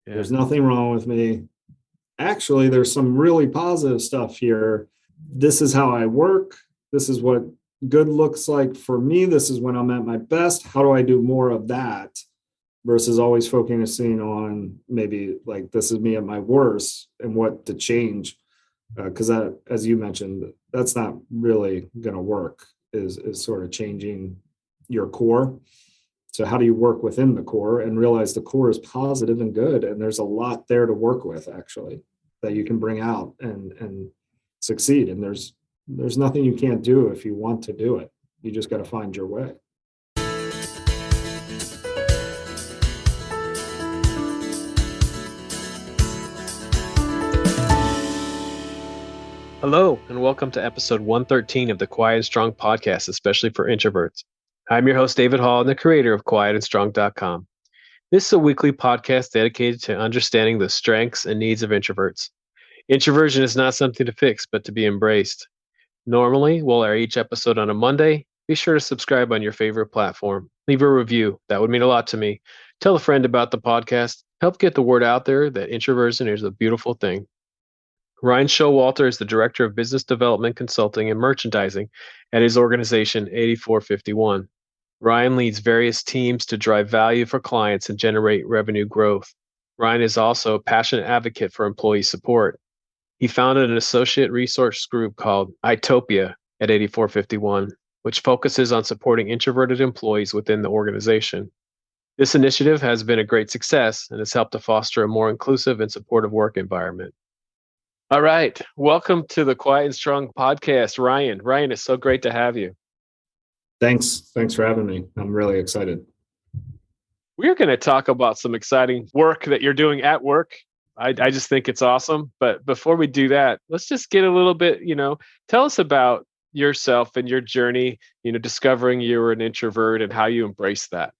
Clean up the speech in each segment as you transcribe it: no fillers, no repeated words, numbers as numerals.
Yeah. There's nothing wrong with me. Actually, there's some really positive stuff here. This is how I work. This is what good looks like for me. This is when I'm at my best. How do I do more of that? Versus always focusing on maybe like this is me at my worst and what to change. Because that, as you mentioned, that's not really going to work, is sort of changing your core. So how do you work within the core and realize the core is positive and good, and there's a lot there to work with actually that you can bring out and succeed. And there's nothing you can't do if you want to do it. You just got to find your way. Hello, and welcome to episode 113 of the Quiet and Strong podcast, especially for introverts. I'm your host, David Hall, and the creator of quietandstrong.com. This is a weekly podcast dedicated to understanding the strengths and needs of introverts. Introversion is not something to fix, but to be embraced. Normally, we'll air each episode on a Monday. Be sure to subscribe on your favorite platform. Leave a review. That would mean a lot to me. Tell a friend about the podcast. Help get the word out there that introversion is a beautiful thing. Ryan Showalter is the Director of Business Development Consulting and Merchandising at his organization, 8451. Ryan leads various teams to drive value for clients and generate revenue growth. Ryan is also a passionate advocate for employee support. He founded an associate resource group called Utopia at 8451, which focuses on supporting introverted employees within the organization. This initiative has been a great success and has helped to foster a more inclusive and supportive work environment. All right. Welcome to the Quiet and Strong podcast, Ryan. Ryan, it's so great to have you. Thanks for having me. I'm really excited. We're going to talk about some exciting work that you're doing at work. I just think it's awesome. But before we do that, let's just get a little bit, tell us about yourself and your journey, discovering you were an introvert and how you embraced that.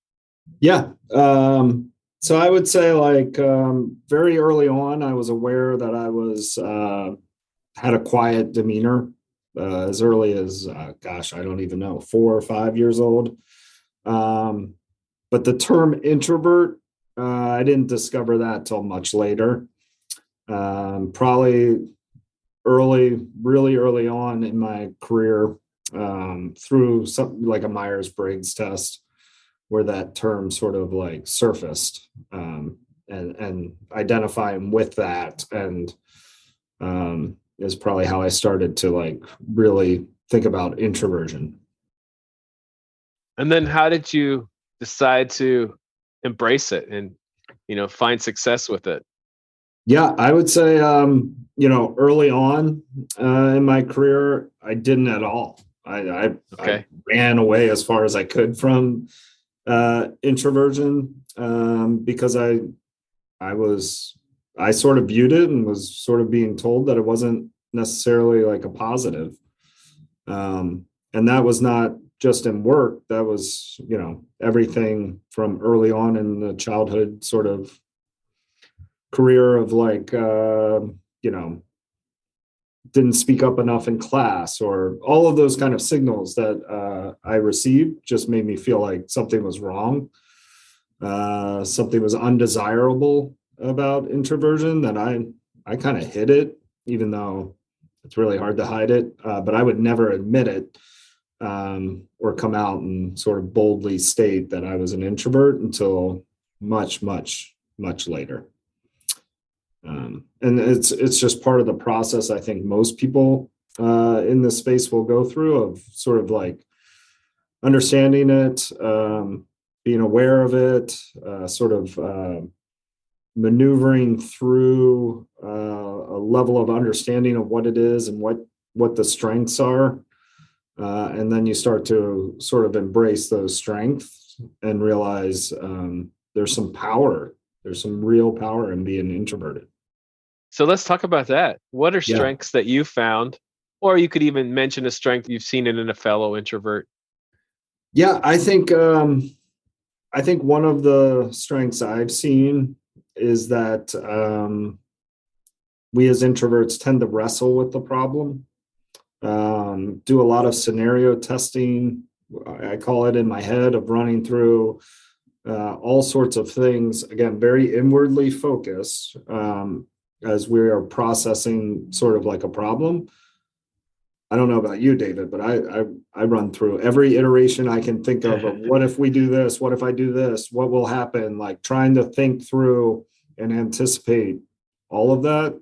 Yeah. So I would say very early on, I was aware that I was had a quiet demeanor as early as, I don't even know, 4 or 5 years old. But the term introvert, I didn't discover that till much later. Probably really early on in my career, through something like a Myers-Briggs test, where that term sort of like surfaced, and identifying with that, and is probably how I started to really think about introversion. And then how did you decide to embrace it and, find success with it? Yeah, I would say, early on in my career, I didn't at all. I ran away as far as I could from introversion, because I sort of viewed it and was sort of being told that it wasn't necessarily like a positive. And that was not just in work. That was, everything from early on in the childhood sort of career of didn't speak up enough in class, or all of those kind of signals that I received just made me feel like something was wrong. Something was undesirable about introversion, that I kind of hid it, even though it's really hard to hide it. But I would never admit it, or come out and sort of boldly state that I was an introvert until much later. And it's just part of the process I think most people in this space will go through, of sort of like understanding it, being aware of it, sort of maneuvering through a level of understanding of what it is and what the strengths are. And then you start to sort of embrace those strengths and realize there's some power. There's some real power in being introverted. So let's talk about that. What are strengths that you found, or you could even mention a strength you've seen in a fellow introvert? Yeah, I think one of the strengths I've seen is that we as introverts tend to wrestle with the problem, do a lot of scenario testing. I call it in my head, of running through all sorts of things, again, very inwardly focused, as we are processing sort of like a problem. I don't know about you, David, but I run through every iteration I can think of what if we do this? What if I do this? What will happen? Like trying to think through and anticipate all of that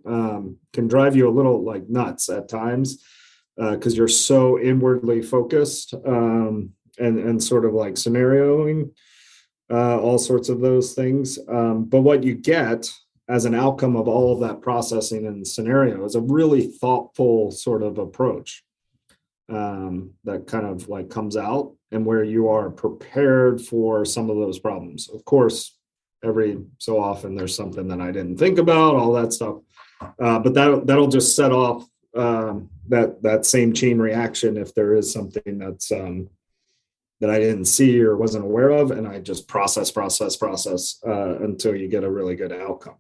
can drive you a little like nuts at times, because you're so inwardly focused, and sort of like scenarioing all sorts of those things. But what you get as an outcome of all of that processing and scenario is a really thoughtful sort of approach, that kind of like comes out, and where you are prepared for some of those problems. Of course, every so often there's something that I didn't think about, all that stuff. But that'll just set off that same chain reaction if there is something that's that I didn't see or wasn't aware of, and I just process until you get a really good outcome.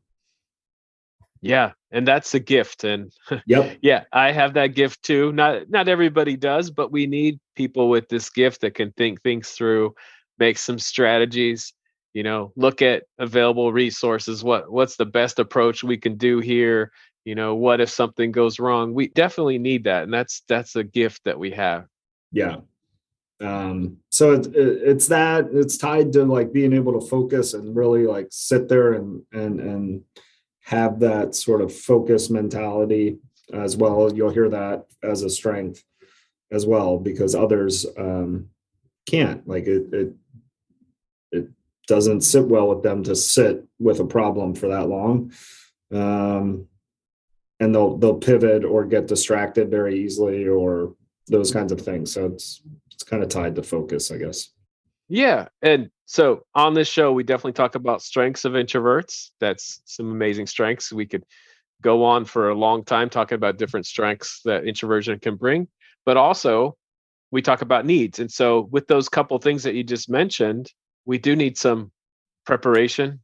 Yeah, and that's a gift. And Yep. yeah, I have that gift too. Not everybody does, but we need people with this gift that can think things through, make some strategies, look at available resources. What's the best approach we can do here? What if something goes wrong? We definitely need that, and that's a gift that we have. Yeah. So it's tied to like being able to focus and really like sit there and have that sort of focus mentality as well. You'll hear that as a strength as well, because others can't. Like it doesn't sit well with them to sit with a problem for that long, and they'll pivot or get distracted very easily, or those kinds of things. So it's kind of tied to focus, I guess. Yeah. And so on this show, we definitely talk about strengths of introverts. That's some amazing strengths. We could go on for a long time talking about different strengths that introversion can bring, but also we talk about needs. And so with those couple things that you just mentioned, we do need some preparation.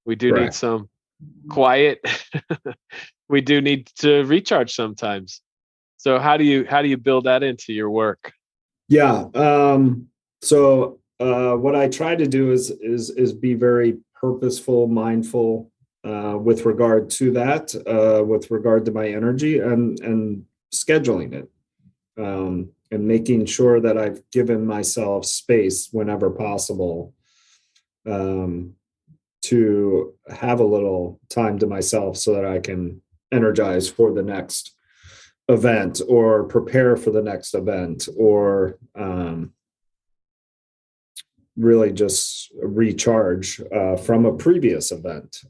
We do need Correct. some quiet. We do need to recharge sometimes. So how do you build that into your work? Yeah. So what I try to do is be very purposeful, mindful, with regard to that, with regard to my energy and scheduling it, and making sure that I've given myself space whenever possible, to have a little time to myself so that I can energize for the next event or prepare for the next event, or really just recharge from a previous event.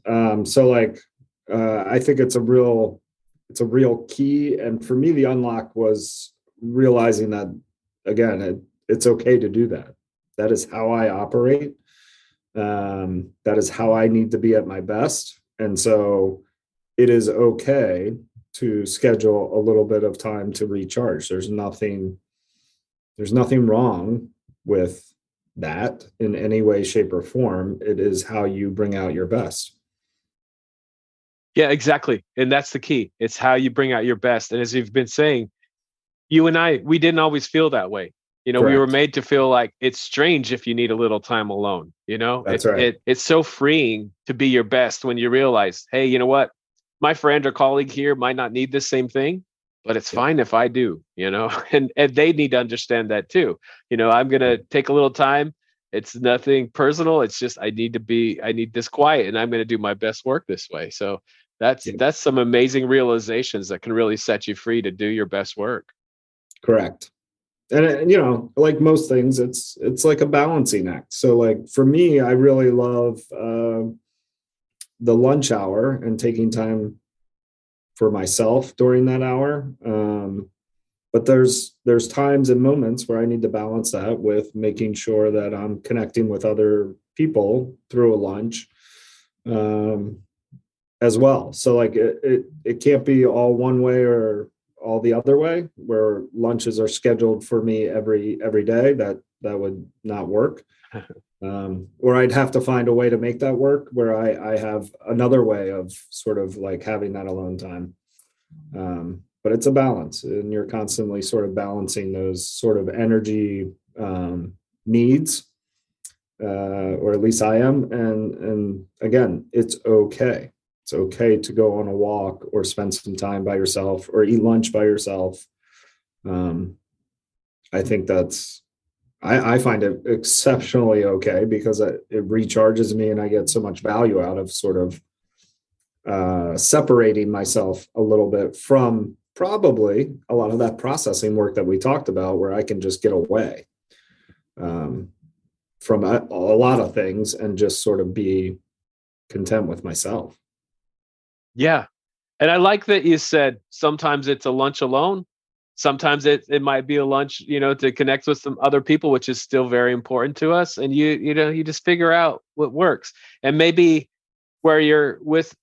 So like I think it's a real key. And for me, the unlock was realizing that, again, it's okay to do that. That is how I operate. That is how I need to be at my best. And so it is okay to schedule a little bit of time to recharge. There's nothing wrong with that in any way, shape, or form. It is how you bring out your best. Yeah, exactly. And that's the key. It's how you bring out your best. And as you've been saying, you and I, we didn't always feel that way. We were Correct. made to feel like it's strange if you need a little time alone. That's right. It's so freeing to be your best when you realize, hey, you know what? My friend or colleague here might not need the same thing, but it's Yeah. fine if I do, and they need to understand that too. I'm gonna take a little time. It's nothing personal. It's just I need this quiet, and I'm gonna do my best work this way. So that's Yeah. that's some amazing realizations that can really set you free to do your best work. Correct. And like most things, it's like a balancing act. So like for me, I really love the lunch hour and taking time for myself during that hour. But there's times and moments where I need to balance that with making sure that I'm connecting with other people through a lunch, as well. So like it can't be all one way or all the other way, where lunches are scheduled for me every day. That would not work. Or I'd have to find a way to make that work where I have another way of sort of like having that alone time. But it's a balance, and you're constantly sort of balancing those sort of energy needs or at least I am. And again, it's okay. It's okay to go on a walk or spend some time by yourself or eat lunch by yourself. I think I find it exceptionally okay because it recharges me and I get so much value out of sort of separating myself a little bit from probably a lot of that processing work that we talked about, where I can just get away from a lot of things and just sort of be content with myself. Yeah. And I like that you said sometimes it's a lunch alone. Sometimes it might be a lunch, to connect with some other people, which is still very important to us. And you just figure out what works. And maybe where you're with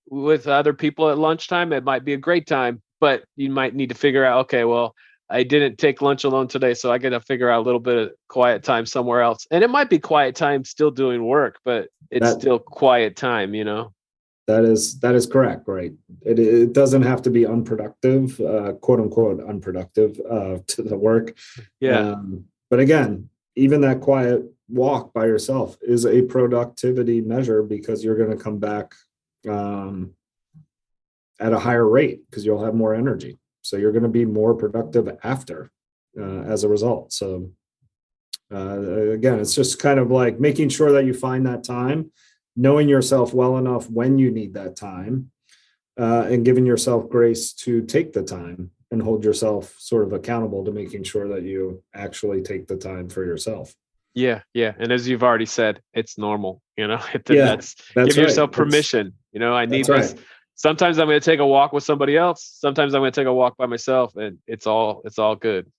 other people at lunchtime, it might be a great time, but you might need to figure out, okay, well, I didn't take lunch alone today, so I got to figure out a little bit of quiet time somewhere else. And it might be quiet time still doing work, but it's That still quiet time. that is correct, right? It doesn't have to be unproductive, quote unquote unproductive to the work. Yeah. But again, even that quiet walk by yourself is a productivity measure because you're going to come back at a higher rate because you'll have more energy. So you're going to be more productive after as a result. So again, it's just kind of like making sure that you find that time, knowing yourself well enough when you need that time, and giving yourself grace to take the time and hold yourself sort of accountable to making sure that you actually take the time for yourself. Yeah, yeah. And as you've already said, it's normal, Yeah, that's that's give right. yourself permission. I That's need this. right. Sometimes I'm going to take a walk with somebody else. Sometimes I'm going to take a walk by myself, and it's all good.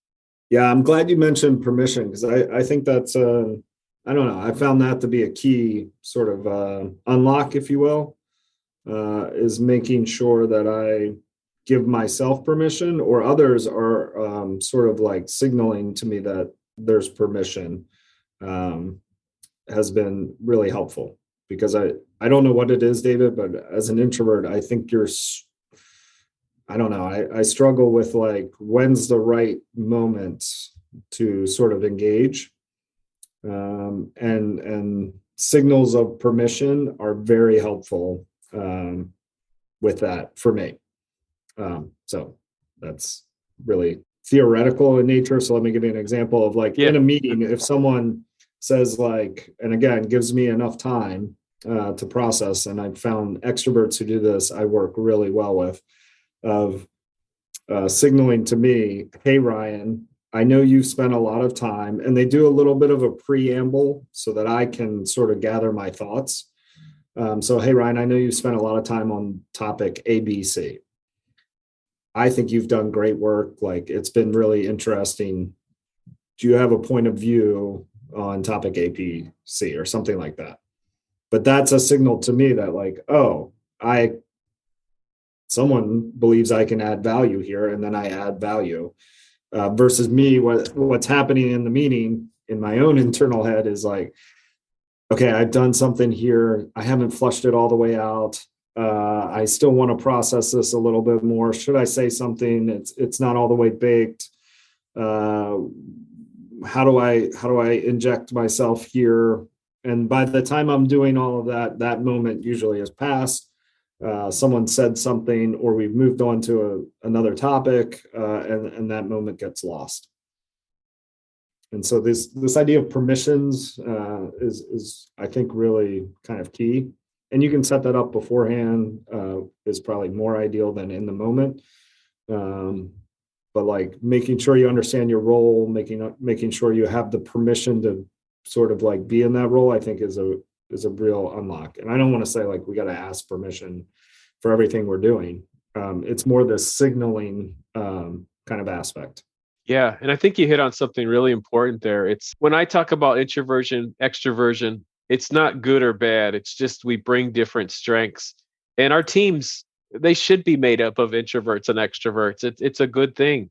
Yeah, I'm glad you mentioned permission because I think that's I don't know. I found that to be a key sort of unlock, if you will, is making sure that I give myself permission or others are sort of like signaling to me that there's permission, um, has been really helpful because I don't know what it is, David, but as an introvert, I think I don't know. I struggle with like when's the right moment to sort of engage, and signals of permission are very helpful with that for me. So that's really theoretical in nature. So let me give you an example of like Yeah. in a meeting, if someone says like, and again, gives me enough time to process, and I've found extroverts who do this, I work really well with, of signaling to me, hey, Ryan, I know you've spent a lot of time, and they do a little bit of a preamble so that I can sort of gather my thoughts. So, hey, Ryan, I know you've spent a lot of time on topic ABC. I think you've done great work. Like it's been really interesting. Do you have a point of view on topic APC or something like that? But that's a signal to me that like, oh, someone believes I can add value here, and then I add value. Versus me, what's happening in the meeting in my own internal head is like, okay, I've done something here. I haven't flushed it all the way out. I still want to process this a little bit more. Should I say something? It's not all the way baked. How do I inject myself here? And by the time I'm doing all of that, that moment usually has passed. Someone said something, or we've moved on to another topic, and that moment gets lost. And so this idea of permissions is I think really kind of key. And you can set that up beforehand, is probably more ideal than in the moment. But like making sure you understand your role, making sure you have the permission to sort of like be in that role, I think is a real unlock. And I don't want to say like we got to ask permission for everything we're doing. It's more the signaling kind of aspect. Yeah. And I think you hit on something really important there. It's when I talk about introversion, extroversion, it's not good or bad. It's just we bring different strengths. And our teams, they should be made up of introverts and extroverts. It's a good thing.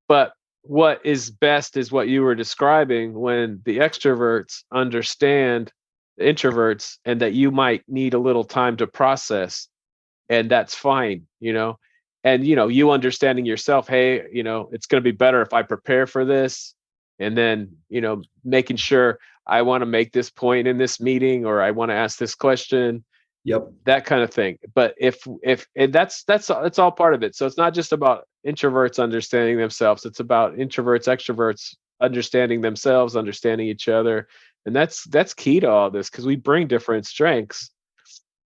But what is best is what you were describing when the extroverts understand the introverts and that you might need a little time to process, and that's fine. And you understanding yourself, hey, it's going to be better if I prepare for this, and then making sure I want to make this point in this meeting, or I want to ask this question. Yep. That kind of thing. But if and that's all part of it. So it's not just about introverts understanding themselves. It's about introverts, extroverts understanding themselves, understanding each other. And that's key to all this, because we bring different strengths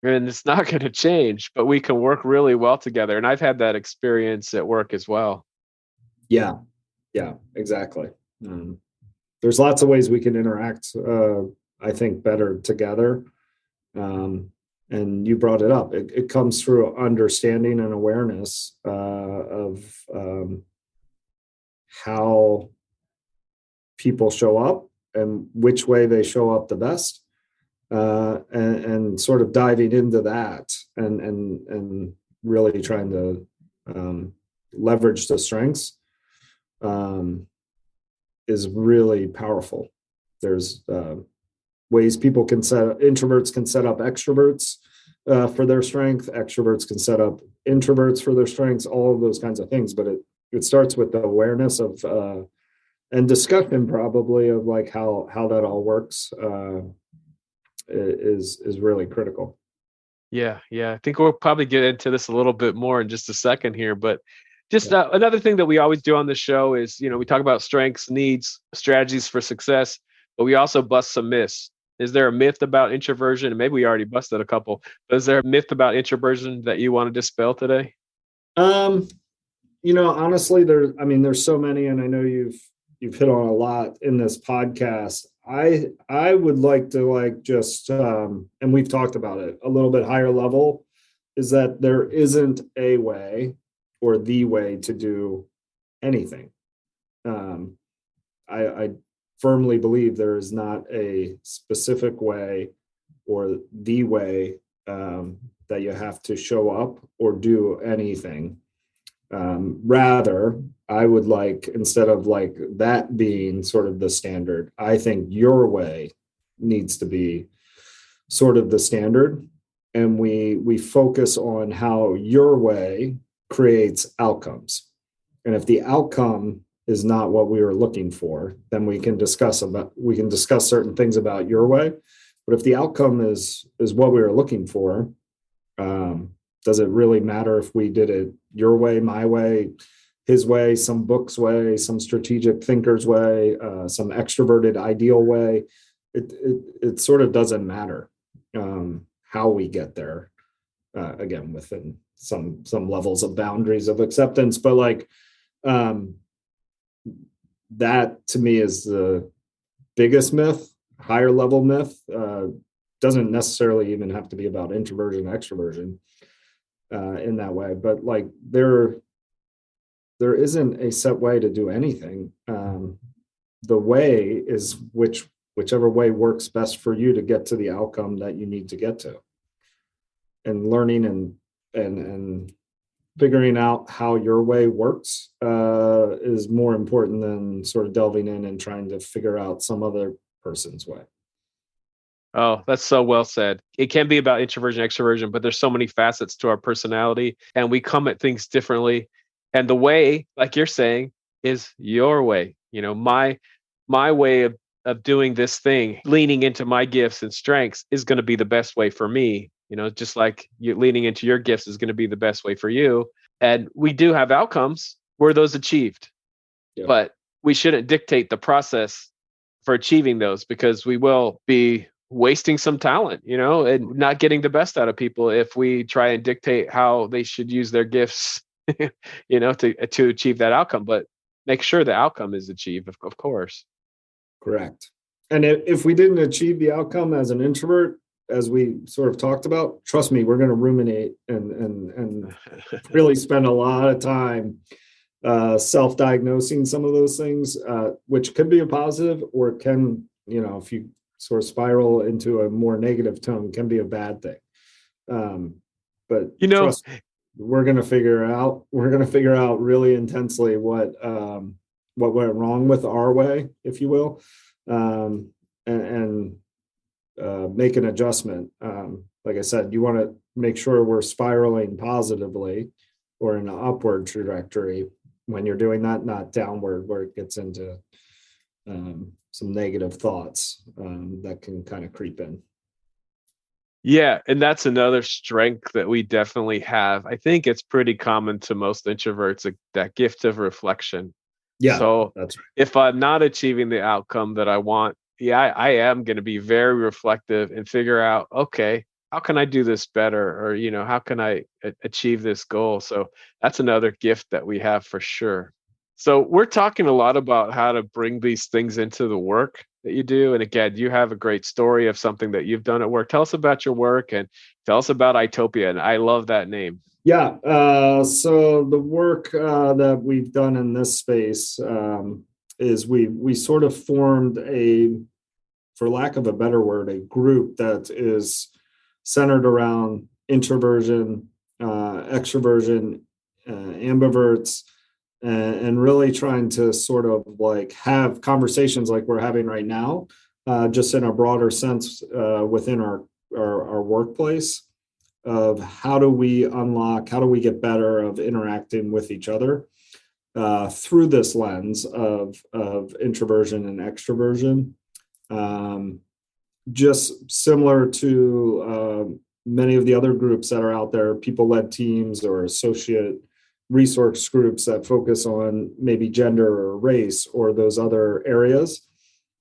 and it's not going to change, but we can work really well together. And I've had that experience at work as well. Yeah. Yeah, exactly. There's lots of ways we can interact, I think, better together. And you brought it up. It comes through understanding and awareness of how people show up and which way they show up the best, and sort of diving into that and really trying to leverage the strengths is really powerful. There's ways people can introverts can set up extroverts for their strength. Extroverts can set up introverts for their strengths, all of those kinds of things. But it starts with the awareness of and discussion probably of like how that all works is really critical. Yeah. I think we'll probably get into this a little bit more in just a second here, but just another thing that we always do on the show is, we talk about strengths, needs, strategies for success, but we also bust some myths. Is there a myth about introversion? And maybe we already busted a couple, but is there a myth about introversion that you want to dispel today? Honestly, there's so many, and I know you've hit on a lot in this podcast. I would like to just and we've talked about it a little bit higher level, is that there isn't a way or the way to do anything. I firmly believe there is not a specific way or the way that you have to show up or do anything. Rather, I would like, instead of like that being sort of the standard, I think your way needs to be sort of the standard. And we focus on how your way creates outcomes. And if the outcome is not what we were looking for, then we can discuss certain things about your way. But if the outcome is what we were looking for, does it really matter if we did it your way, my way, his way, some book's way, some strategic thinker's way, some extroverted ideal way? It sort of doesn't matter how we get there. Again, within some levels of boundaries of acceptance, but that to me is the biggest myth. Higher level myth doesn't necessarily even have to be about introversion, extroversion in that way, but there isn't a set way to do anything. The way is whichever way works best for you to get to the outcome that you need to get to. And learning and figuring out how your way works is more important than sort of delving in and trying to figure out some other person's way. Oh, that's so well said. It can be about introversion, extroversion, but there's so many facets to our personality and we come at things differently. And the way, like you're saying, is your way. My way of doing this thing, leaning into my gifts and strengths is going to be the best way for me. Just like you leaning into your gifts is going to be the best way for you. And we do have outcomes where those achieved, but we shouldn't dictate the process for achieving those, because we will be wasting some talent, and not getting the best out of people if we try and dictate how they should use their gifts, to achieve that outcome. But make sure the outcome is achieved, of course. Correct. And if we didn't achieve the outcome as an introvert, as we sort of talked about, trust me, we're going to ruminate and really spend a lot of time self-diagnosing some of those things, which could be a positive, or can, if you sort of spiral into a more negative tone, can be a bad thing. But trust me, we're going to figure out really intensely what went wrong with our way, if you will, and make an adjustment. Like I said, you want to make sure we're spiraling positively or in an upward trajectory when you're doing that, not downward, where it gets into negative thoughts that can kind of creep in. Yeah, and that's another strength that we definitely have. I think it's pretty common to most introverts, that gift of reflection. Yeah, So that's right. if I'm not achieving the outcome that I want, yeah, I am going to be very reflective and figure out, okay, how can I do this better? Or, how can I achieve this goal? So that's another gift that we have for sure. So we're talking a lot about how to bring these things into the work that you do. And again, you have a great story of something that you've done at work. Tell us about your work and tell us about Utopian. I love that name. Yeah. So the work that we've done in this space is we sort of formed for lack of a better word, a group that is centered around introversion, extroversion, ambiverts, and really trying to sort of like have conversations like we're having right now, just in a broader sense within our workplace of how do we get better of interacting with each other through this lens of introversion and extroversion. Just similar to many of the other groups that are out there, people-led teams or associate resource groups that focus on maybe gender or race or those other areas.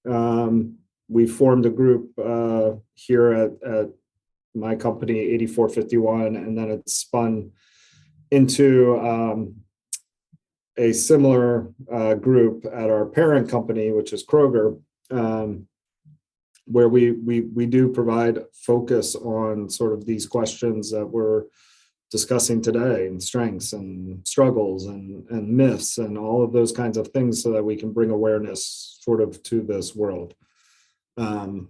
We formed a group here at my company, 8451, and then it spun into a similar group at our parent company, which is Kroger, where we do provide focus on sort of these questions that we're discussing today, and strengths and struggles and myths and all of those kinds of things, so that we can bring awareness sort of to this world. And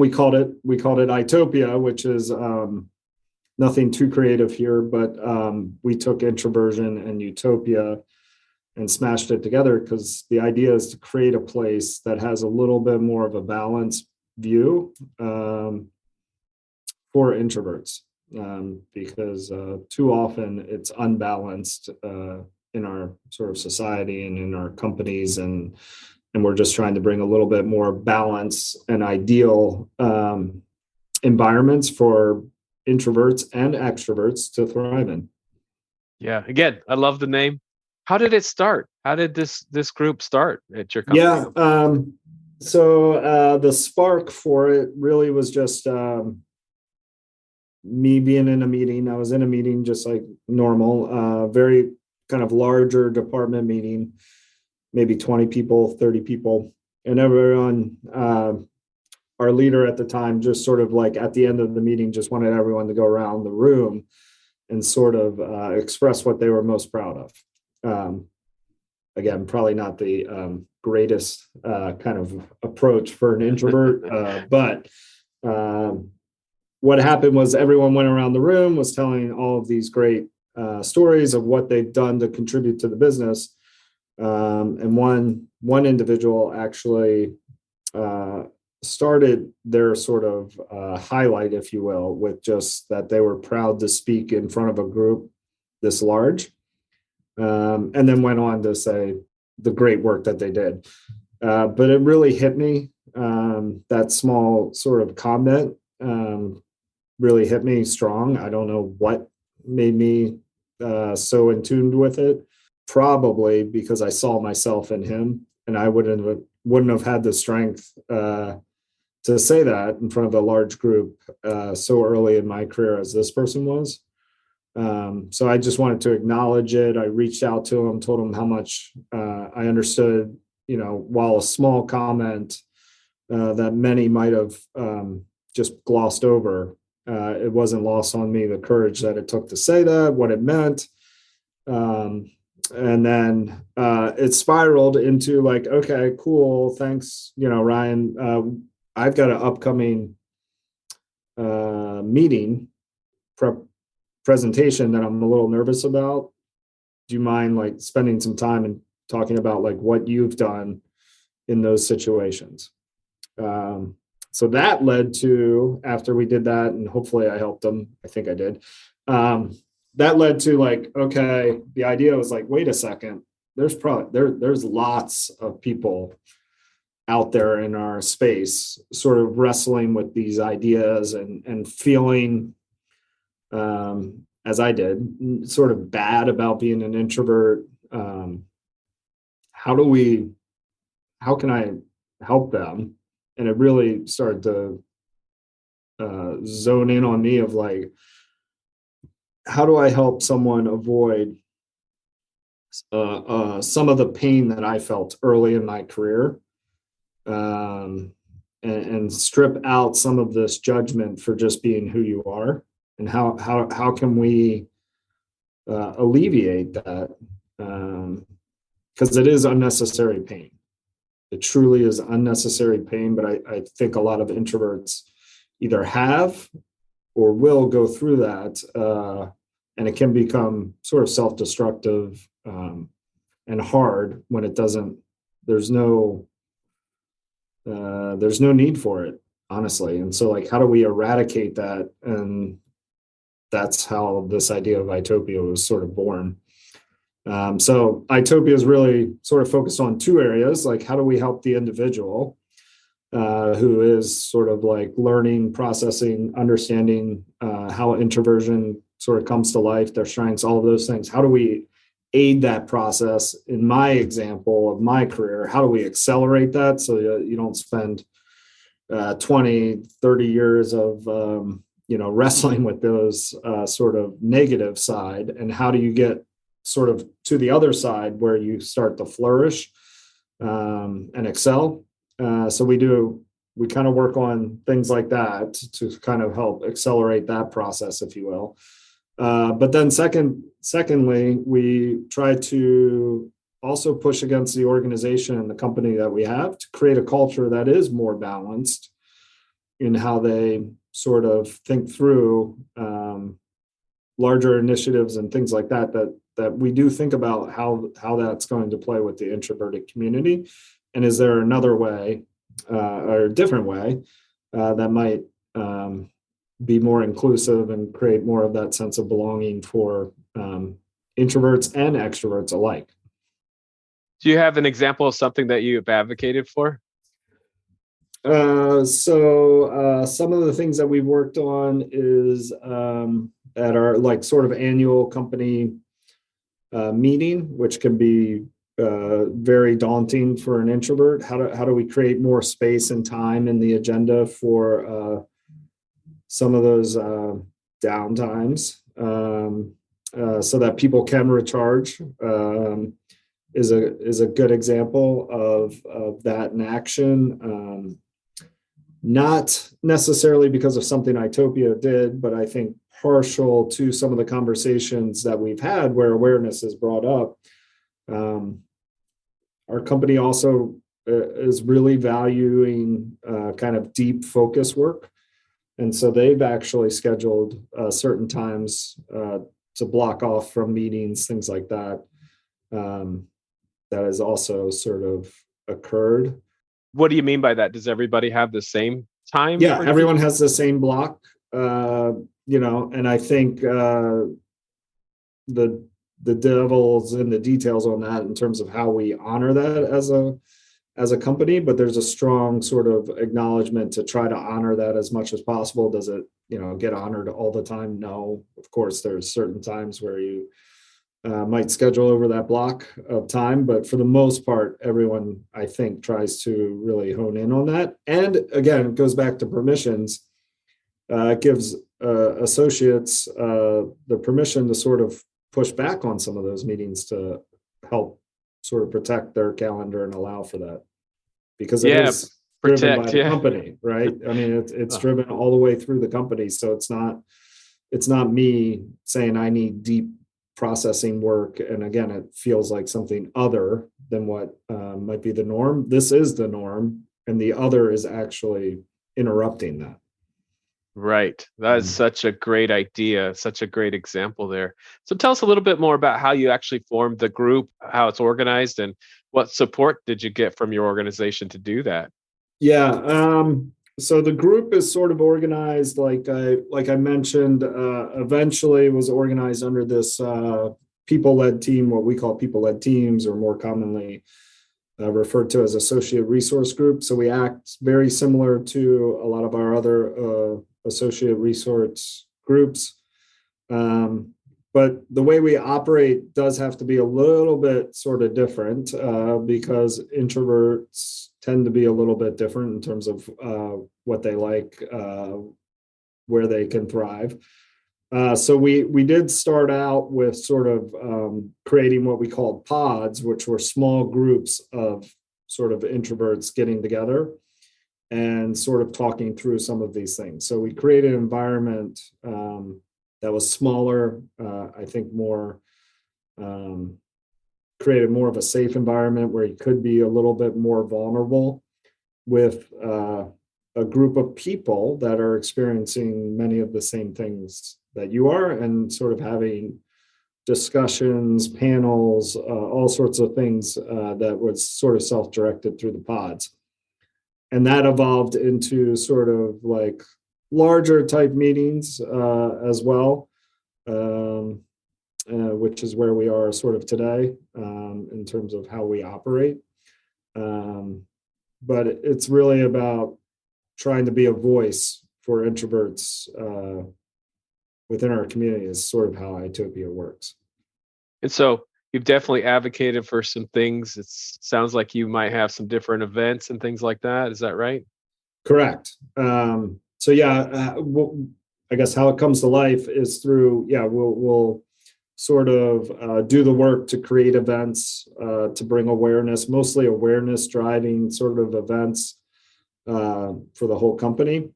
we called it Utopia, which is nothing too creative here, but we took introversion and utopia and smashed it together, because the idea is to create a place that has a little bit more of a balanced view for introverts, because too often it's unbalanced in our sort of society and in our companies, and we're just trying to bring a little bit more balance and ideal environments for introverts and extroverts to thrive in. Yeah, again, I love the name. How did it start? How did this group start at your company? Yeah, so the spark for it really was just me being in a meeting. I was in a meeting just like normal, very kind of larger department meeting, maybe 20 people, 30 people, and everyone, our leader at the time, just sort of like at the end of the meeting, just wanted everyone to go around the room and sort of express what they were most proud of. Again, probably not the greatest kind of approach for an introvert, but what happened was everyone went around the room, was telling all of these great stories of what they've done to contribute to the business. And one individual actually started their sort of highlight, if you will, with just that they were proud to speak in front of a group this large, and then went on to say the great work that they did. But it really hit me. That small sort of comment really hit me strong. I don't know what made me so in tune with it. Probably because I saw myself in him, and I wouldn't have had the strength to say that in front of a large group so early in my career as this person was. So I just wanted to acknowledge it. I reached out to him, told him how much I understood, while a small comment that many might have just glossed over, it wasn't lost on me the courage that it took to say that, what it meant. And then it spiraled into like, okay, cool, thanks, Ryan. I've got an upcoming meeting presentation that I'm a little nervous about. Do you mind like spending some time and talking about like what you've done in those situations? So that led to, after we did that, and hopefully I helped them, I think I did. That led to like, okay, the idea was like, wait a second, there's lots of people out there in our space, sort of wrestling with these ideas and feeling, as I did, sort of bad about being an introvert. How can I help them? And it really started to zone in on me of like, how do I help someone avoid some of the pain that I felt early in my career, and strip out some of this judgment for just being who you are, and how can we alleviate that, because it is unnecessary pain. It truly is unnecessary pain, but I think a lot of introverts either have or will go through that, and it can become sort of self-destructive, and hard when it doesn't. There's no need for it, honestly. And so, like, how do we eradicate that? And that's how this idea of Utopia was sort of born. So Utopia is really sort of focused on two areas, like how do we help the individual, who is sort of like learning, processing, understanding how introversion sort of comes to life, their strengths, all of those things. How do we aid that process? In my example of my career, how do we accelerate that so you don't spend 20, 30 years of wrestling with those sort of negative side, and how do you get sort of to the other side where you start to flourish and excel? So we kind of work on things like that to kind of help accelerate that process, if you will. But then secondly, we try to also push against the organization and the company that we have to create a culture that is more balanced in how they sort of think through larger initiatives and things like that we do think about how that's going to play with the introverted community. And is there another way or a different way that might be more inclusive and create more of that sense of belonging for introverts and extroverts alike? Do you have an example of something that you've advocated for? So some of the things that we've worked on is at our like sort of annual company meeting, which can be very daunting for an introvert. How do we create more space and time in the agenda for some of those downtimes, so that people can recharge? Is a good example of that in action. Not necessarily because of something Utopia did, but I think partial to some of the conversations that we've had where awareness is brought up. Our company also is really valuing kind of deep focus work. And so they've actually scheduled certain times to block off from meetings, things like that. That has also sort of occurred. What do you mean by that? Does everybody have the same time? Yeah, everyone has the same block, and I think the devil's in the details on that in terms of how we honor that as a company, but there's a strong sort of acknowledgement to try to honor that as much as possible. Does it, get honored all the time? No, of course, there's certain times where you might schedule over that block of time, but for the most part, everyone, I think, tries to really hone in on that. And again, it goes back to permissions. It gives associates the permission to sort of push back on some of those meetings to help sort of protect their calendar and allow for that, because it is driven by the company, right? I mean, it's driven all the way through the company, so it's not me saying I need deep processing work, and again, it feels like something other than what might be the norm. This is the norm, and the other is actually interrupting that. Right. That is such a great idea, such a great example there. So tell us a little bit more about how you actually formed the group, how it's organized, and what support did you get from your organization to do that? Yeah. So the group is sort of organized, like I mentioned, eventually was organized under this people-led team, what we call people-led teams, or more commonly referred to as associate resource group. So we act very similar to a lot of our other associate resource groups. But the way we operate does have to be a little bit sort of different because introverts tend to be a little bit different in terms of what they like, where they can thrive. So we did start out with sort of creating what we called pods, which were small groups of sort of introverts getting together and sort of talking through some of these things. So we created an environment that was smaller, I think more, created more of a safe environment where you could be a little bit more vulnerable with a group of people that are experiencing many of the same things that you are, and sort of having discussions, panels, all sorts of things that was sort of self-directed through the pods. And that evolved into sort of like larger type meetings as well, which is where we are sort of today in terms of how we operate. But it's really about trying to be a voice for introverts within our community is sort of how Utopia works. And so you've definitely advocated for some things. It sounds like you might have some different events and things like that. Is that right? Correct. So yeah, I guess how it comes to life is through, we'll sort of do the work to create events, to bring awareness, mostly awareness driving sort of events for the whole company.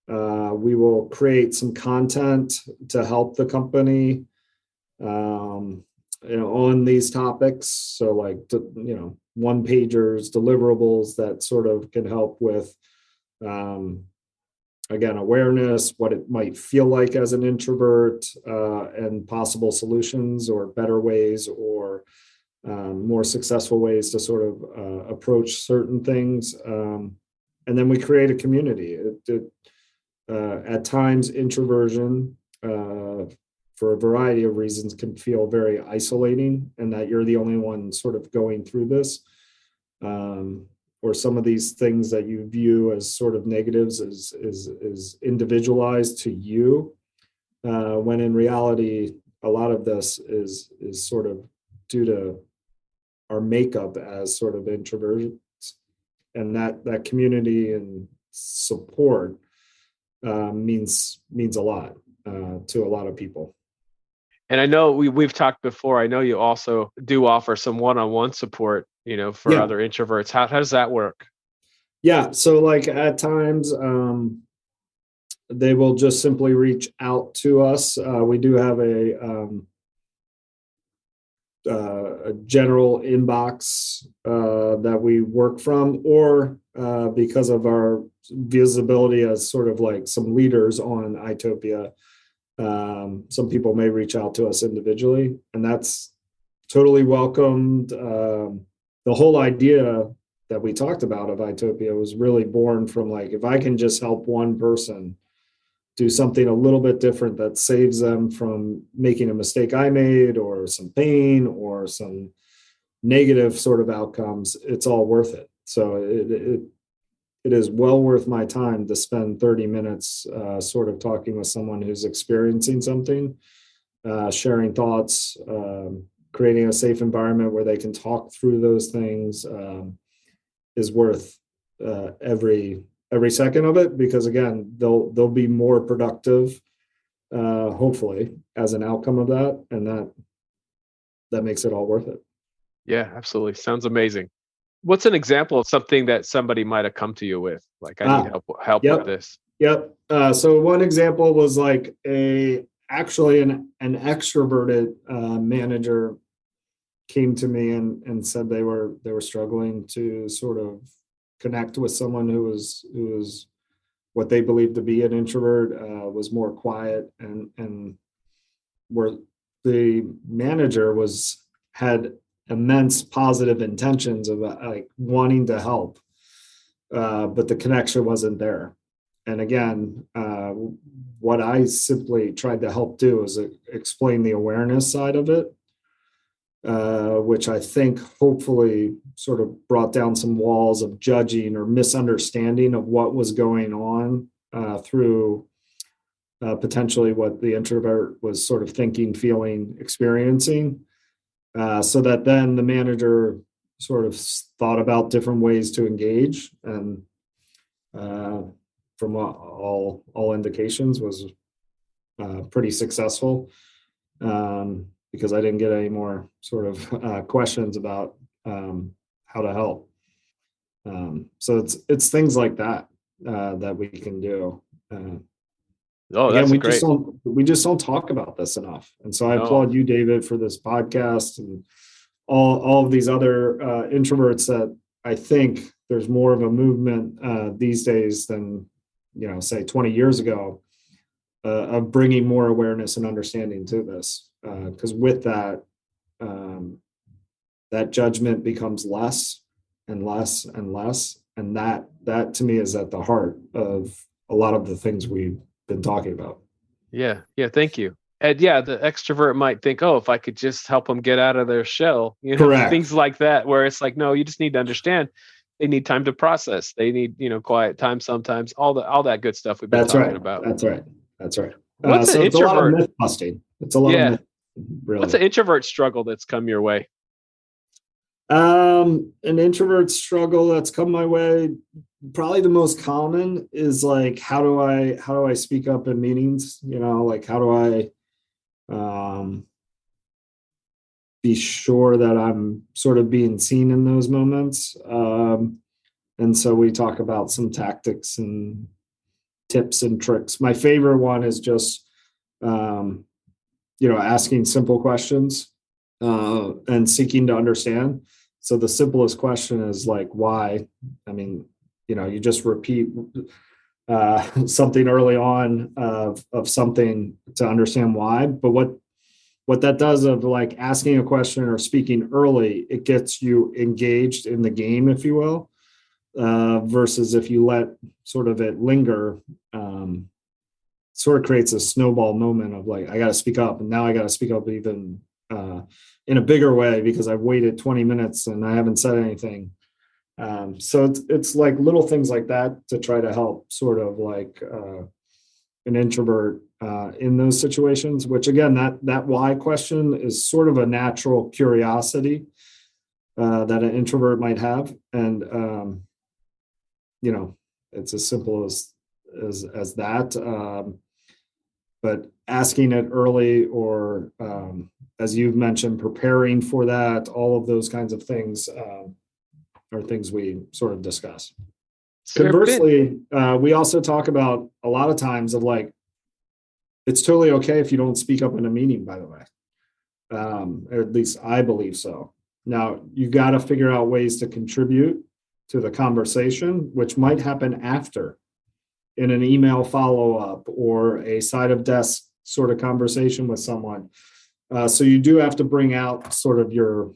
We will create some content to help the company on these topics. So like, one pagers, deliverables that sort of can help with, again, awareness, what it might feel like as an introvert, and possible solutions or better ways or more successful ways to sort of approach certain things. And then we create a community. At times, introversion, for a variety of reasons, can feel very isolating, and that you're the only one sort of going through this. Or some of these things that you view as sort of negatives is individualized to you, when in reality, a lot of this is sort of due to our makeup as sort of introverts, and that community and support means a lot to a lot of people. And I know we've talked before. I know you also do offer some one-on-one support, for other introverts. How does that work? Yeah. So like at times, they will just simply reach out to us. We do have a general inbox that we work from, or because of our visibility as sort of like some leaders on Utopia, some people may reach out to us individually, and that's totally welcomed. The whole idea that we talked about of Utopia was really born from like, if I can just help one person do something a little bit different that saves them from making a mistake I made, or some pain, or some negative sort of outcomes, it's all worth it. So it is well worth my time to spend 30 minutes sort of talking with someone who's experiencing something, sharing thoughts, creating a safe environment where they can talk through those things, is worth every second of it, because again, they'll be more productive, hopefully, as an outcome of that, and that makes it all worth it. Yeah, absolutely. Sounds amazing. What's an example of something that somebody might have come to you with? Like, I need help with this. Yep. So one example was like actually an extroverted manager came to me and said they were struggling to sort of connect with someone who was what they believed to be an introvert, was more quiet, and where the manager had immense positive intentions of like wanting to help, but the connection wasn't there. And again, what I simply tried to help do is explain the awareness side of it, which I think hopefully sort of brought down some walls of judging or misunderstanding of what was going on through potentially what the introvert was sort of thinking, feeling, experiencing, so that then the manager sort of thought about different ways to engage, and from all indications was pretty successful, because I didn't get any more sort of questions about how to help. So it's things like that that we can do. Oh, Again, that's great. we just don't talk about this enough, and so I No. applaud you, David, for this podcast and all of these other introverts that I think there's more of a movement these days than say 20 years ago, of bringing more awareness and understanding to this, because with that, that judgment becomes less and less and less, and that to me is at the heart of a lot of the things we've been talking about. Yeah. Thank you. And yeah, the extrovert might think, oh, if I could just help them get out of their shell, Correct. things like that, where it's like, no, you just need to understand. They need time to process. They need, quiet time sometimes. All that good stuff we've been talking about. That's right. What's an So it's a lot of introvert? myth busting. It's a lot of myth, really. What's an introvert struggle that's come your way? An introvert struggle that's come my way, probably the most common is like, how do I speak up in meetings? Like, how do I be sure that I'm sort of being seen in those moments? And so we talk about some tactics and tips and tricks. My favorite one is just asking simple questions and seeking to understand. So the simplest question is like, why? I mean, you just repeat something early on of something to understand why. But what that does, of like asking a question or speaking early, it gets you engaged in the game, if you will, versus if you let sort of it linger, sort of creates a snowball moment of like, I got to speak up, and now I got to speak up even in a bigger way because I've waited 20 minutes and I haven't said anything. So it's like little things like that to try to help sort of like an introvert in those situations, which again, that why question is sort of a natural curiosity that an introvert might have. And, it's as simple as that. But asking it early, or as you've mentioned, preparing for that, all of those kinds of things are things we sort of discuss. Conversely, we also talk about a lot of times of like, it's totally okay if you don't speak up in a meeting, by the way. Or at least I believe so. Now, you got to figure out ways to contribute to the conversation, which might happen after, in an email follow-up or a side of desk sort of conversation with someone. So you do have to bring out sort of your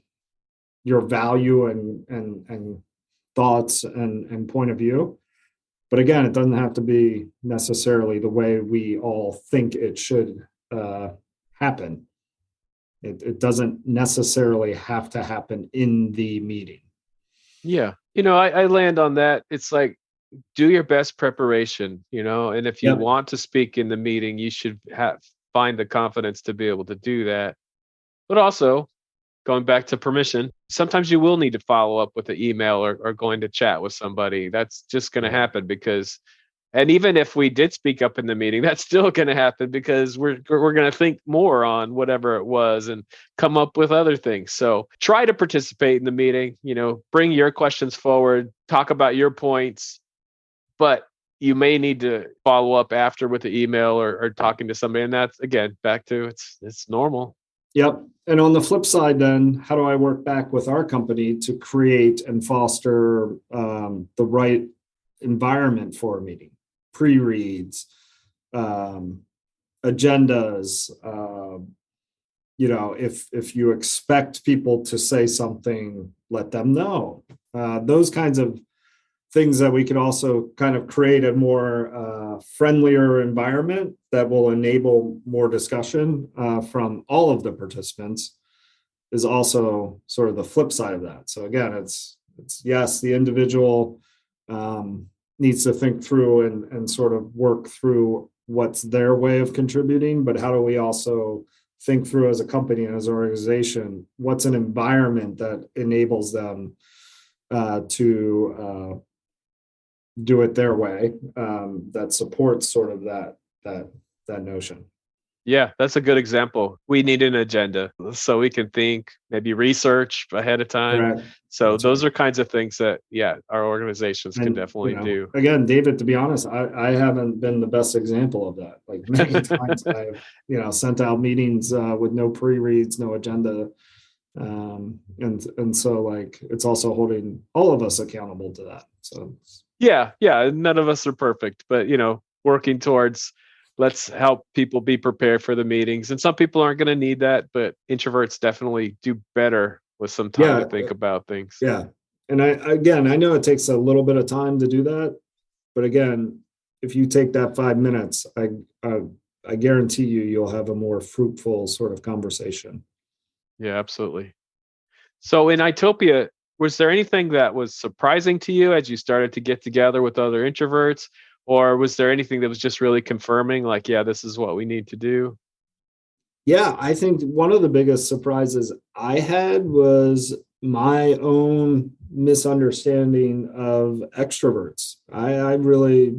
value and thoughts and point of view. But again, it doesn't have to be necessarily the way we all think it should happen. It doesn't necessarily have to happen in the meeting. Yeah. I land on that. It's like, do your best preparation, and if you want to speak in the meeting, you should find the confidence to be able to do that. But also, going back to permission, sometimes you will need to follow up with an email or going to chat with somebody. That's just going to happen because, and even if we did speak up in the meeting, that's still going to happen because we're going to think more on whatever it was and come up with other things. So try to participate in the meeting, bring your questions forward, talk about your points, but you may need to follow up after with the email or talking to somebody. And that's, again, back to it's normal. Yep. And on the flip side, then, how do I work back with our company to create and foster the right environment for a meeting? Pre-reads, agendas. If you expect people to say something, let them know. Those kinds of things that we could also kind of create a more friendlier environment that will enable more discussion from all of the participants. is also sort of the flip side of that. So again, it's yes, the individual needs to think through and sort of work through what's their way of contributing, but how do we also think through as a company and as an organization, what's an environment that enables them to do it their way, that supports sort of that notion. Yeah, that's a good example. We need an agenda so we can think, maybe research ahead of time. Correct. So That's those right. are kinds of things that, our organizations can And definitely do. again, David, to be honest, I haven't been the best example of that. Like many times I've sent out meetings with no pre-reads, no agenda. And so like it's also holding all of us accountable to that. So Yeah, none of us are perfect, but working towards, let's help people be prepared for the meetings. And some people aren't going to need that, but introverts definitely do better with some time to yeah, think about things. yeah. And I know it takes a little bit of time to do that, but again, if you take that 5 minutes, I guarantee you'll have a more fruitful sort of conversation. Yeah, absolutely. So in Utopia, was there anything that was surprising to you as you started to get together with other introverts? Or was there anything that was just really confirming, like, yeah, this is what we need to do? Yeah, I think one of the biggest surprises I had was my own misunderstanding of extroverts. I really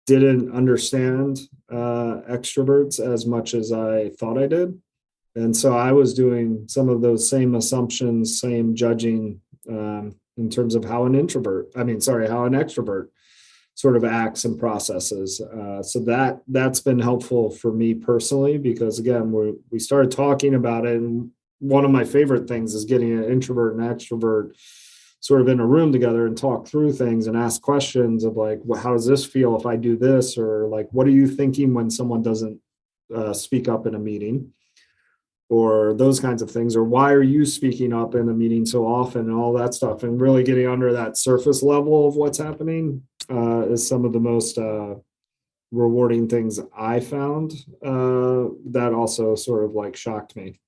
didn't understand extroverts as much as I thought I did. And so I was doing some of those same assumptions, same judging in terms of how an extrovert sort of acts and processes. So that's been helpful for me personally, because again, we started talking about it. And one of my favorite things is getting an introvert and extrovert sort of in a room together and talk through things and ask questions of like, well, how does this feel if I do this? Or like, what are you thinking when someone doesn't speak up in a meeting? Or those kinds of things, or why are you speaking up in a meeting so often, and all that stuff, and really getting under that surface level of what's happening is some of the most rewarding things I found. That also sort of like shocked me.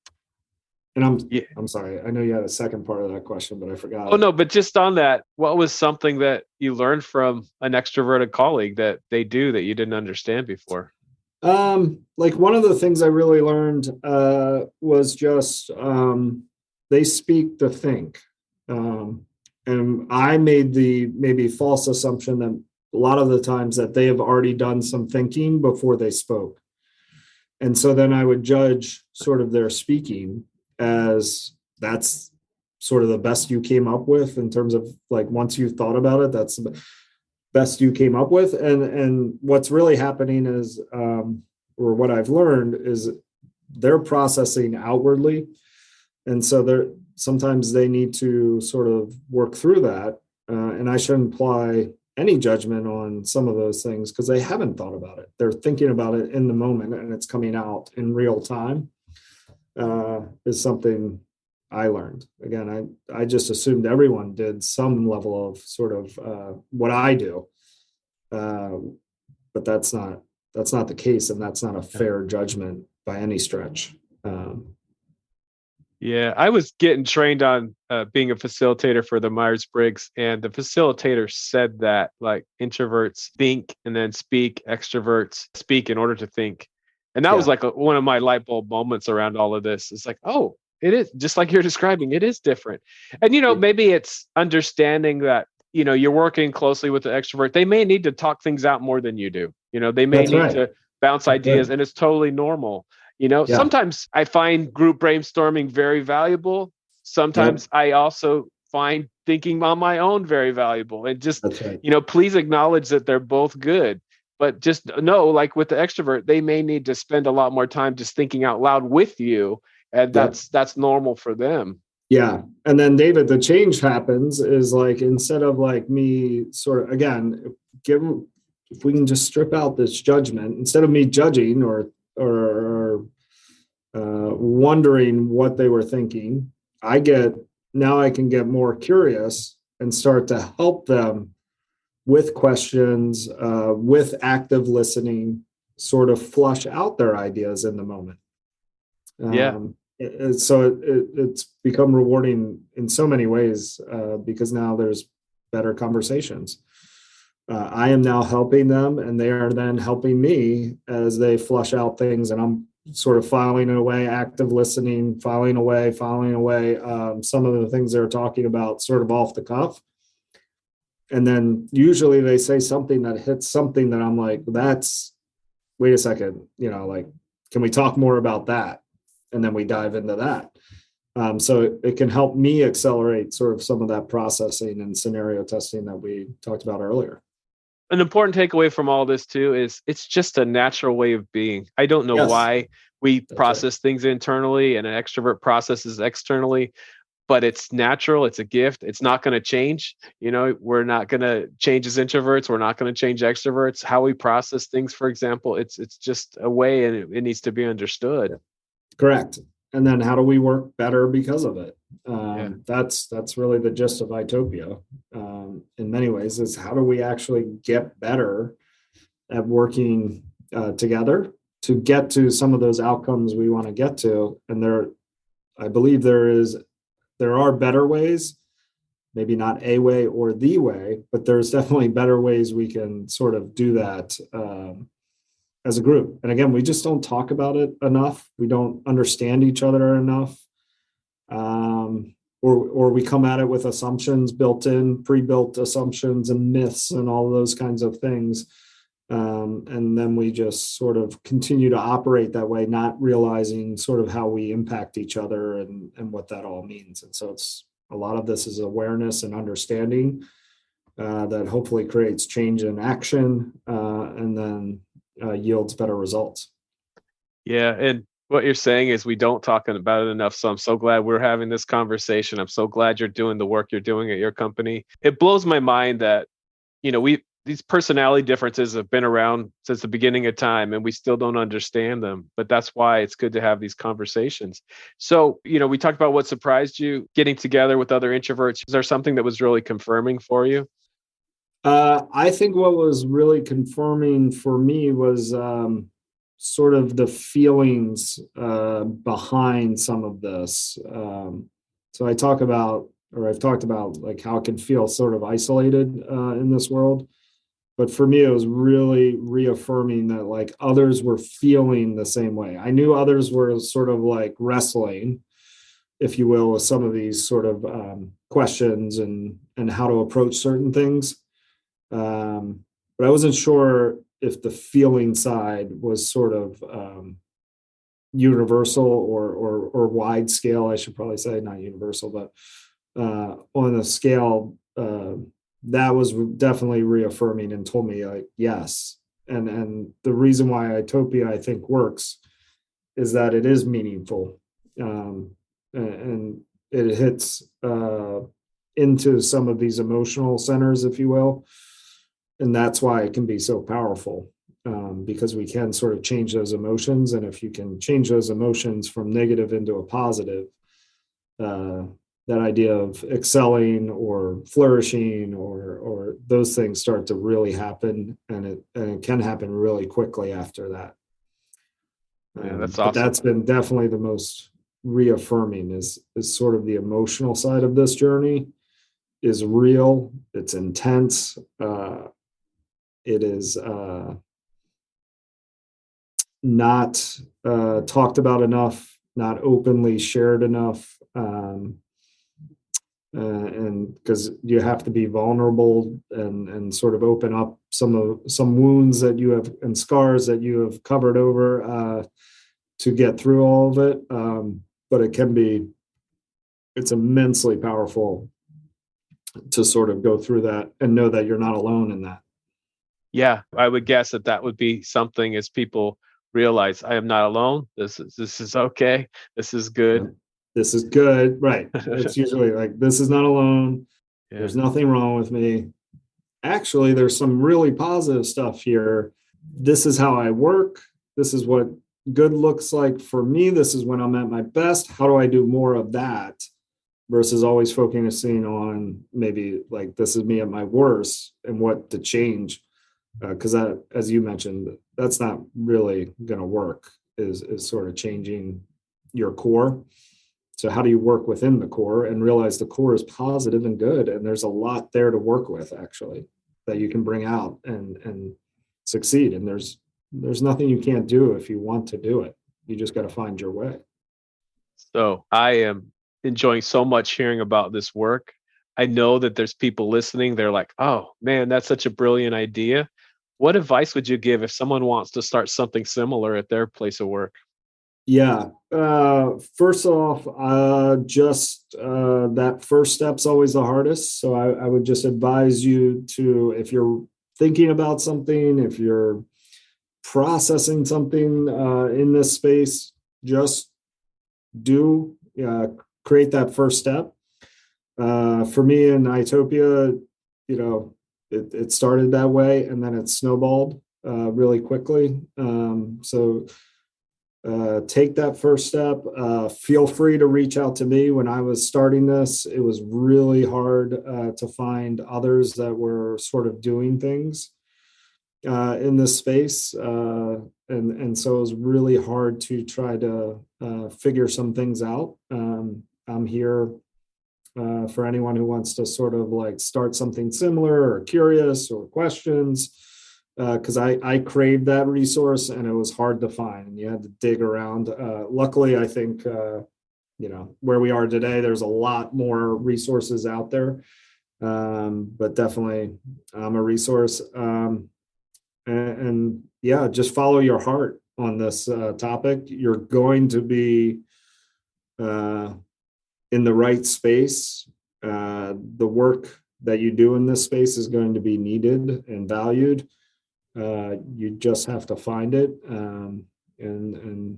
And Yeah. I'm sorry, I know you had a second part of that question, but I forgot Oh it. no, but just on that, what was something that you learned from an extroverted colleague that they do that you didn't understand before? Like one of the things I really learned was just they speak to think. And I made the maybe false assumption that a lot of the times that they have already done some thinking before they spoke. And so then I would judge sort of their speaking as that's sort of the best you came up with in terms of like once you've thought about it, that's the best you came up with. And what's really happening is or what I've learned is they're processing outwardly. And so they're sometimes they need to sort of work through that. And I shouldn't apply any judgment on some of those things because they haven't thought about it. They're thinking about it in the moment and it's coming out in real time. Is something I learned. Again, I just assumed everyone did some level of sort of what I do, but that's not the case, and that's not a fair judgment by any stretch. Yeah, I was getting trained on being a facilitator for the Myers-Briggs, and the facilitator said that like introverts think and then speak, extroverts speak in order to think. And that was Yeah, like one of my light bulb moments around all of this. It's like, oh, it is just like you're describing, it is different. And maybe it's understanding that, you're working closely with the extrovert. They may need to talk things out more than you do. They may that's need right. to bounce That's right. ideas, and it's totally normal. Yeah. Sometimes I find group brainstorming very valuable. Yep. Sometimes I also find thinking on my own very valuable. And just, That's right. please acknowledge that they're both good. But just know, like with the extrovert, they may need to spend a lot more time just thinking out loud with you. And Yep. that's normal for them. Yeah. And then David, the change happens is like instead of like me sort of again, give if we can just strip out this judgment instead of me judging or wondering what they were thinking, I can get more curious and start to help them with questions, with active listening, sort of flush out their ideas in the moment. Yeah. It's become rewarding in so many ways because now there's better conversations. I am now helping them, and they are then helping me as they flush out things, and I'm sort of filing away, active listening, filing away. Some of the things they're talking about sort of off the cuff. And then usually they say something that hits something that I'm like, wait a second, like, can we talk more about that? And then we dive into that. So it can help me accelerate sort of some of that processing and scenario testing that we talked about earlier. An important takeaway from all this too is it's just a natural way of being. I don't know why we process things internally and an extrovert processes externally, but it's natural. It's a gift. It's not going to change. We're not going to change as introverts. We're not going to change extroverts. How we process things, for example, it's just a way, and it needs to be understood. Correct. And then how do we work better because of it? That's really the gist of Utopia. In many ways, is how do we actually get better at working together to get to some of those outcomes we want to get to? And I believe there are better ways, maybe not a way or the way, but there's definitely better ways we can sort of do that as a group. And again, we just don't talk about it enough. We don't understand each other enough. Or we come at it with assumptions built in, pre-built assumptions and myths and all those kinds of things. And then we just sort of continue to operate that way, not realizing sort of how we impact each other and what that all means. And so a lot of this is awareness and understanding that hopefully creates change in action and then yields better results. Yeah. And what you're saying is we don't talk about it enough. So I'm so glad we're having this conversation. I'm so glad you're doing the work you're doing at your company. It blows my mind that, these personality differences have been around since the beginning of time, and we still don't understand them. But that's why it's good to have these conversations. So, we talked about what surprised you getting together with other introverts. Is there something that was really confirming for you? I think what was really confirming for me was sort of the feelings behind some of this. So I've talked about like how it can feel sort of isolated in this world. But for me, it was really reaffirming that like others were feeling the same way. I knew others were sort of like wrestling, if you will, with some of these sort of questions and how to approach certain things. But I wasn't sure if the feeling side was sort of universal or wide scale. I should probably say not universal, but on a scale that was definitely reaffirming and told me like yes. And the reason why Utopia I think works is that it is meaningful and it hits into some of these emotional centers, if you will. And that's why it can be so powerful because we can sort of change those emotions. And if you can change those emotions from negative into a positive, that idea of excelling or flourishing or those things start to really happen, and it can happen really quickly after that. Yeah, that's awesome. But that's been definitely the most reaffirming is sort of the emotional side of this journey is real. It's intense. It is not talked about enough, not openly shared enough. And because you have to be vulnerable and sort of open up some wounds that you have and scars that you have covered over to get through all of it. But it's immensely powerful to sort of go through that and know that you're not alone in that. Yeah, I would guess that would be something as people realize I am not alone. This is okay. This is good. Yeah. This is good. Right. It's usually like, this is not alone. Yeah. There's nothing wrong with me. Actually, there's some really positive stuff here. This is how I work. This is what good looks like for me. This is when I'm at my best. How do I do more of that versus always focusing on maybe like, this is me at my worst and what to change. Because that, as you mentioned, that's not really going to work is sort of changing your core. So how do you work within the core and realize the core is positive and good, and there's a lot there to work with actually that you can bring out and succeed. And there's nothing you can't do if you want to do it. You just got to find your way. So I am enjoying so much hearing about this work. I know that there's people listening. They're like, oh man, that's such a brilliant idea. What advice would you give if someone wants to start something similar at their place of work? Yeah. First off, just that first step's always the hardest. So I would just advise you to, if you're thinking about something, if you're processing something in this space, just do create that first step. For me in Utopia, it started that way and then it snowballed really quickly. So take that first step. Feel free to reach out to me. When I was starting this, it was really hard to find others that were sort of doing things in this space. And so it was really hard to try to figure some things out. I'm here for anyone who wants to sort of like start something similar or curious or questions, because I craved that resource and it was hard to find and you had to dig around. Luckily, I think, where we are today, there's a lot more resources out there, but definitely I'm a resource. And yeah, just follow your heart on this topic. You're going to be in the right space. The work that you do in this space is going to be needed and valued. You just have to find it. And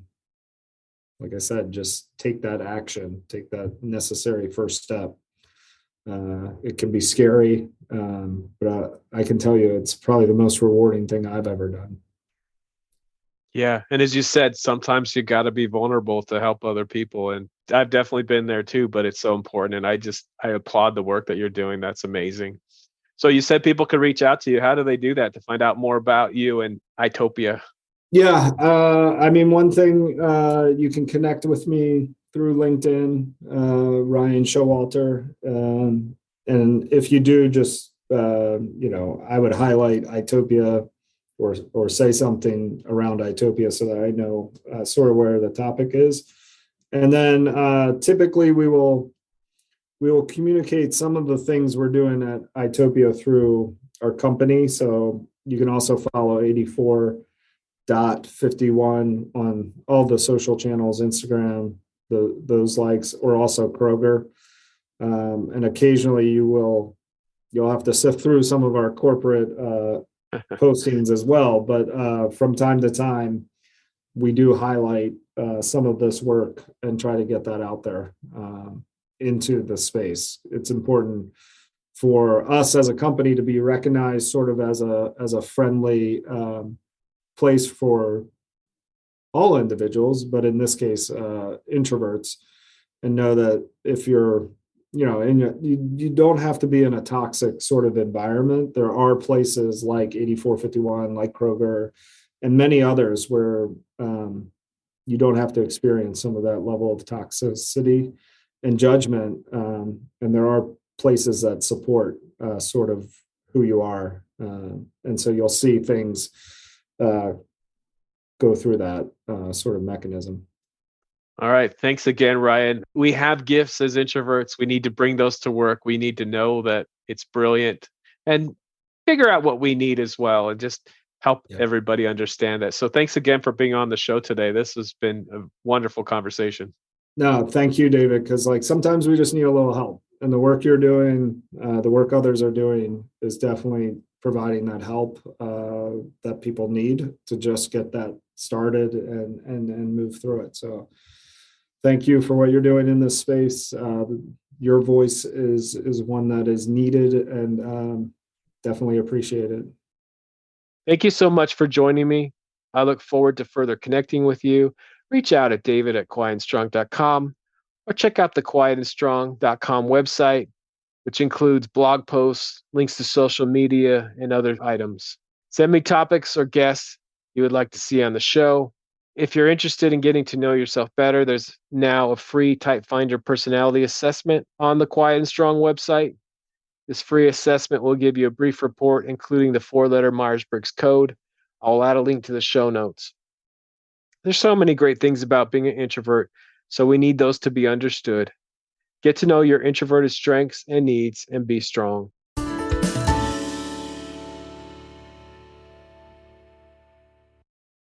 like I said, just take that action, take that necessary first step. It can be scary, but I can tell you it's probably the most rewarding thing I've ever done. Yeah. And as you said, sometimes you got to be vulnerable to help other people. And I've definitely been there too, but it's so important. And I applaud the work that you're doing. That's amazing. So you said people could reach out to you. How do they do that to find out more about you and Utopia? Yeah. I mean, one thing, you can connect with me through LinkedIn, Ryan Showalter. And if you do, just, I would highlight Utopia or say something around Utopia so that I know sort of where the topic is. And then typically we will communicate some of the things we're doing at Utopia through our company. So you can also follow 84.51 on all the social channels, Instagram, those likes, or also Kroger. And occasionally you'll have to sift through some of our corporate postings as well. But from time to time, we do highlight some of this work and try to get that out there into the space. It's important for us as a company to be recognized sort of as a friendly place for all individuals, but in this case, introverts, and know that if you're, you don't have to be in a toxic sort of environment. There are places like 84.51, like Kroger, and many others where you don't have to experience some of that level of toxicity and judgment. And there are places that support sort of who you are. And so you'll see things go through that sort of mechanism. All right. Thanks again, Ryan. We have gifts as introverts. We need to bring those to work. We need to know that it's brilliant and figure out what we need as well and just help everybody understand that. So thanks again for being on the show today. This has been a wonderful conversation. No, thank you, David, because like sometimes we just need a little help. And the work you're doing, the work others are doing is definitely providing that help that people need to just get that started and move through it. So thank you for what you're doing in this space. Your voice is one that is needed and definitely appreciated. Thank you so much for joining me. I look forward to further connecting with you. Reach out at david@quietandstrong.com or check out the quietandstrong.com website, which includes blog posts, links to social media, and other items. Send me topics or guests you would like to see on the show. If you're interested in getting to know yourself better, there's now a free Type Finder personality assessment on the Quiet and Strong website. This free assessment will give you a brief report, including the 4-letter Myers-Briggs code. I'll add a link to the show notes. There's so many great things about being an introvert, so we need those to be understood. Get to know your introverted strengths and needs and be strong.